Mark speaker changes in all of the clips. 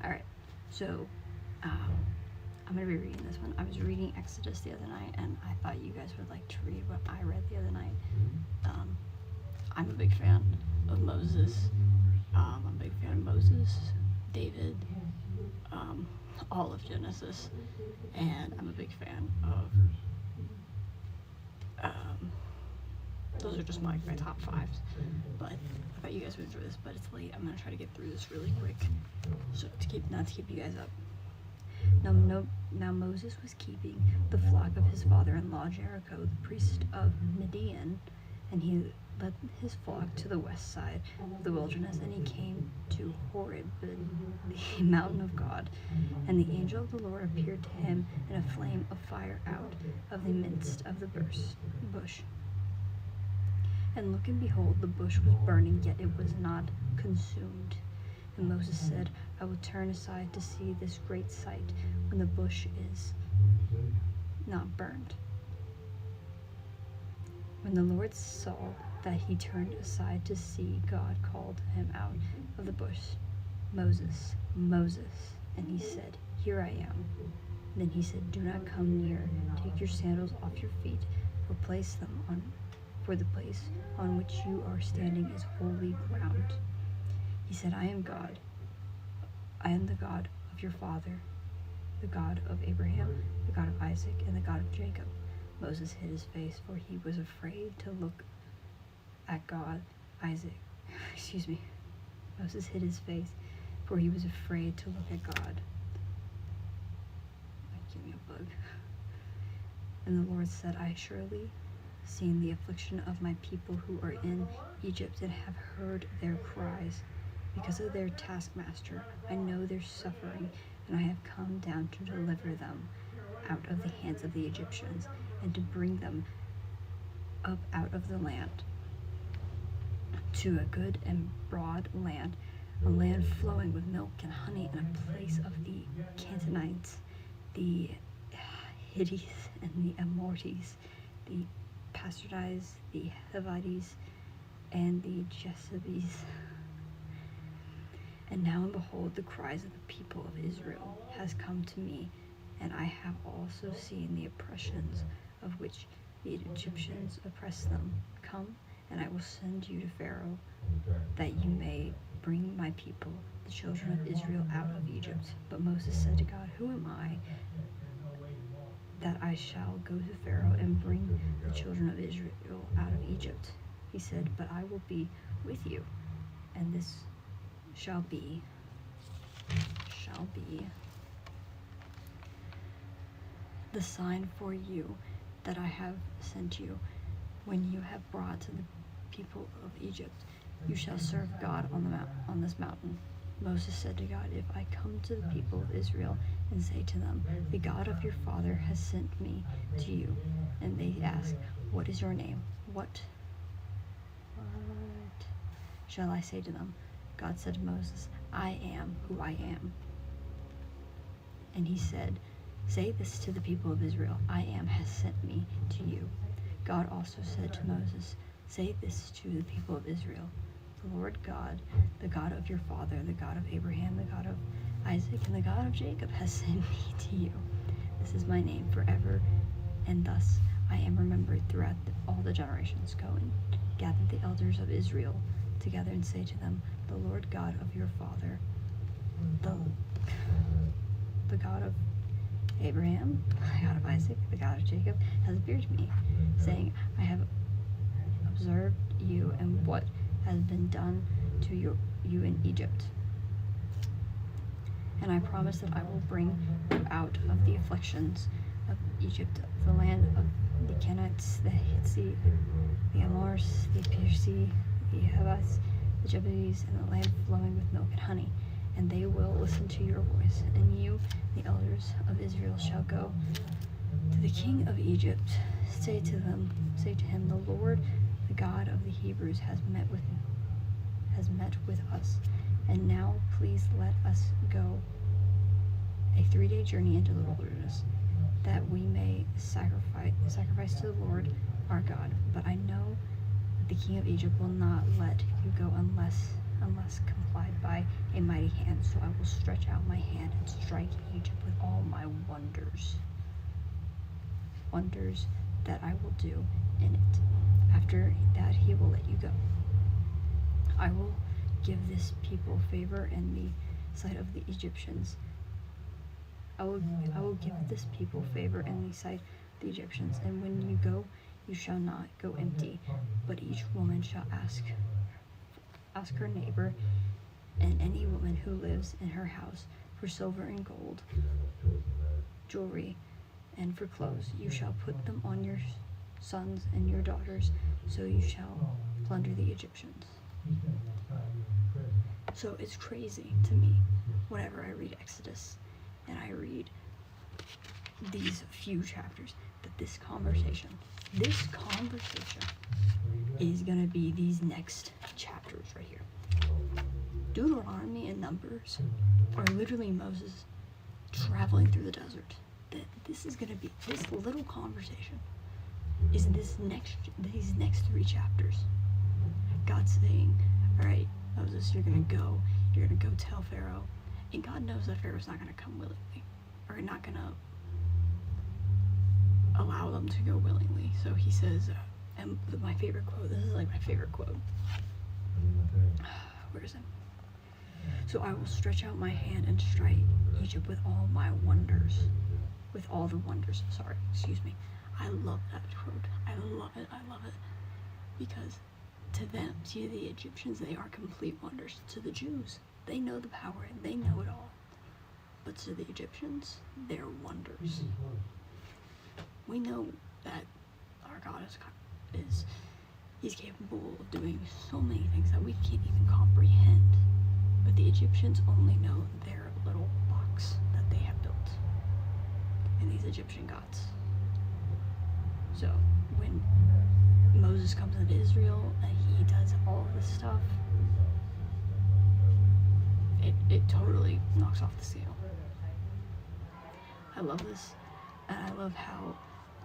Speaker 1: Alright, so I'm going to be reading this one. I was reading Exodus the other night, and I thought you guys would like to read what I read the other night. I'm a big fan of Moses. I'm a big fan of Moses, David, all of Genesis, and I'm a big fan of, those are just my top fives, but I thought you guys would enjoy this, but it's late. I'm going to try to get through this really quick, so not to keep you guys up. Now Moses was keeping the flock of his father-in-law Jericho, the priest of Midian, and he led his flock to the west side of the wilderness, and he came to Horeb, the mountain of God. And the angel of the Lord appeared to him in a flame of fire out of the midst of the bush. And look, and behold, the bush was burning, yet it was not consumed. And Moses said, I will turn aside to see this great sight, when the bush is not burned. When the Lord saw that he turned aside to see, God called him out of the bush, Moses, Moses. And he said, Here I am. Then he said, Do not come near. Take your sandals off your feet, for the place on which you are standing is holy ground. He said, I am God. I am the God of your father, the God of Abraham, the God of Isaac, and the God of Jacob. Moses hid his face, for he was afraid to look at God. Moses hid his face, for he was afraid to look at God. Give me a bug. And the Lord said, I surely seen the affliction of my people who are in Egypt, and have heard their cries because of their taskmaster. I know their suffering, and I have come down to deliver them out of the hands of the Egyptians, and to bring them up out of the land to a good and broad land, a land flowing with milk and honey, and a place of the Canaanites, the Hittites, and the Amorites, the Perizzites, the Hivites, and the Jebusites. And now, and behold, the cries of the people of Israel has come to me, and I have also seen the oppressions of which the Egyptians oppress them. Come, and I will send you to Pharaoh, that you may bring my people, the children of Israel, out of Egypt. But Moses said to God, Who am I, that I shall go to Pharaoh and bring the children of Israel out of Egypt? He said, But I will be with you, and this shall be the sign for you that I have sent you. When you have brought to the people of Egypt, you shall serve God on this mountain. Moses said to God, If I come to the people of Israel and say to them, The God of your father has sent me to you, and they ask, What is your name? What shall I say to them? God said to Moses, I am who I am. And he said, Say this to the people of Israel, I am has sent me to you. God also said to Moses, Say this to the people of Israel, The Lord God, the God of your father, the God of Abraham, the God of Isaac, and the God of Jacob has sent me to you. This is my name forever, and thus I am remembered throughout all the generations. Go and gather the elders of Israel together and say to them, The Lord God of your father, the God of Abraham, the God of Isaac, the God of Jacob, has appeared to me, saying, I have observed you and what has been done to you in Egypt. And I promise that I will bring you out of the afflictions of Egypt, the land of the Canaanites, the Hittites, the Amorites, the Perizzites, the Hivites, the Jebusites, and the land flowing with milk and honey. And they will listen to your voice. And you, the elders of Israel, shall go to the king of Egypt. Say to him, The Lord, the God of the Hebrews, has met with us. And now please let us go a 3-day journey into the wilderness, that we may sacrifice to the Lord our God. But I know that the king of Egypt will not let you go unless complied by a mighty hand. So I will stretch out my strike Egypt with all my wonders that I will do in it. After that he will let you go. I will give this people favor in the sight of the Egyptians. I will give this people favor in the sight of the Egyptians, and when you go, you shall not go empty, but each woman shall ask her neighbor and any woman who lives in her house for silver and gold, jewelry, and for clothes. You shall put them on your sons and your daughters, so you shall plunder the Egyptians. So it's crazy to me whenever I read Exodus and I read these few chapters that this conversation is gonna be these next chapters right here. Deuteronomy and Numbers are literally Moses traveling through the desert. This is gonna be, this little conversation is these next 3 chapters. God saying, all right, Moses, you're gonna go tell Pharaoh, and God knows that Pharaoh's not gonna come willingly, or not gonna allow them to go willingly. So he says, and my favorite quote, this is like my favorite quote. Where is it? So I will stretch out my hand and strike Egypt with all my wonders. With all the wonders. Sorry, excuse me. I love that quote. I love it. Because to them, to the Egyptians, they are complete wonders. To the Jews, they know the power and they know it all. But to the Egyptians, they're wonders. We know that our God is he's capable of doing so many things that we can't even comprehend. But the Egyptians only know their little box that they have built, and these Egyptian gods. So when Moses comes into Israel and he does all of this stuff, it totally knocks off the scale. I love this, and I love how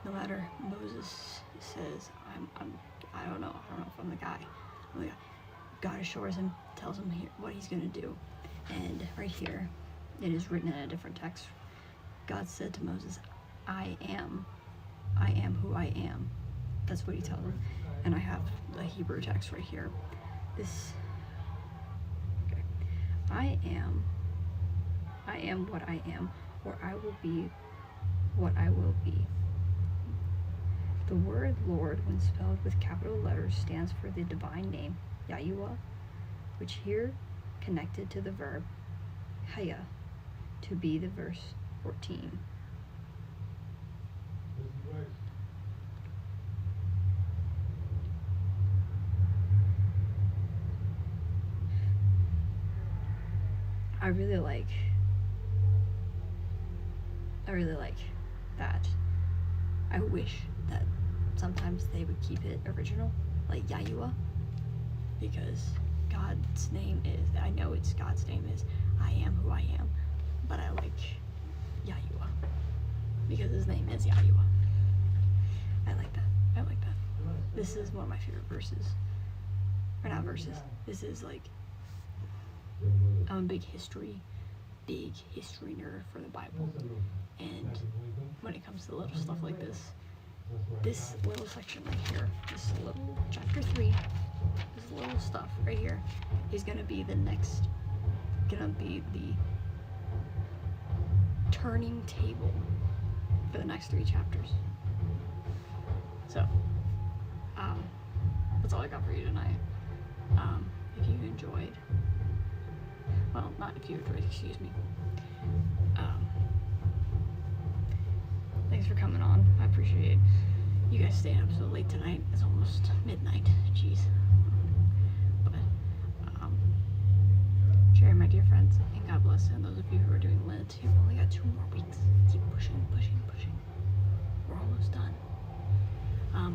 Speaker 1: no matter Moses says, I don't know if I'm the guy. God assures him, tells him here what he's gonna do. And right here, it is written in a different text. God said to Moses, I am who I am. That's what he tells him. And I have the Hebrew text right here. I am what I am, or I will be what I will be. The word Lord, when spelled with capital letters, stands for the divine name, Yahuwah, which here connected to the verb haya, to be, the verse 14. I really like that. I wish that sometimes they would keep it original, like Yahuwah, because God's name is, I know it's God's name is I am who I am, but I like Yahuwah because his name is Yahuwah. I like that. This is one of my favorite verses. Or not verses. This is like, I'm a big history nerd for the Bible, and when it comes to little stuff like this little section right here, this little chapter 3, this little stuff right here is gonna be the turning table for the next 3 chapters. So, that's all I got for you tonight. If you enjoyed, well, not if you enjoyed, excuse me. Thanks for coming on. I appreciate you guys staying up so late tonight. It's almost midnight. Jeez. But, share, my dear friends, and God bless. And those of you who are doing Lent, you've only got 2 more weeks. Keep pushing. We're almost done.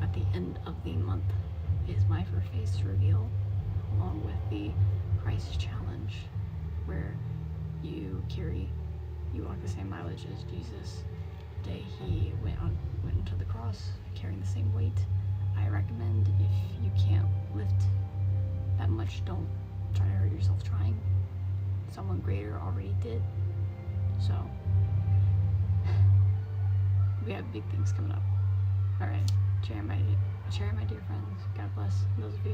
Speaker 1: At the end of the month is my face reveal, along with the Christ Challenge, where you walk the same mileage as Jesus. The day he went into the cross, carrying the same weight. I recommend, if you can't lift that much, don't try to hurt yourself trying. Someone greater already did. So we have big things coming up. All right, share my dear friends. God bless those of you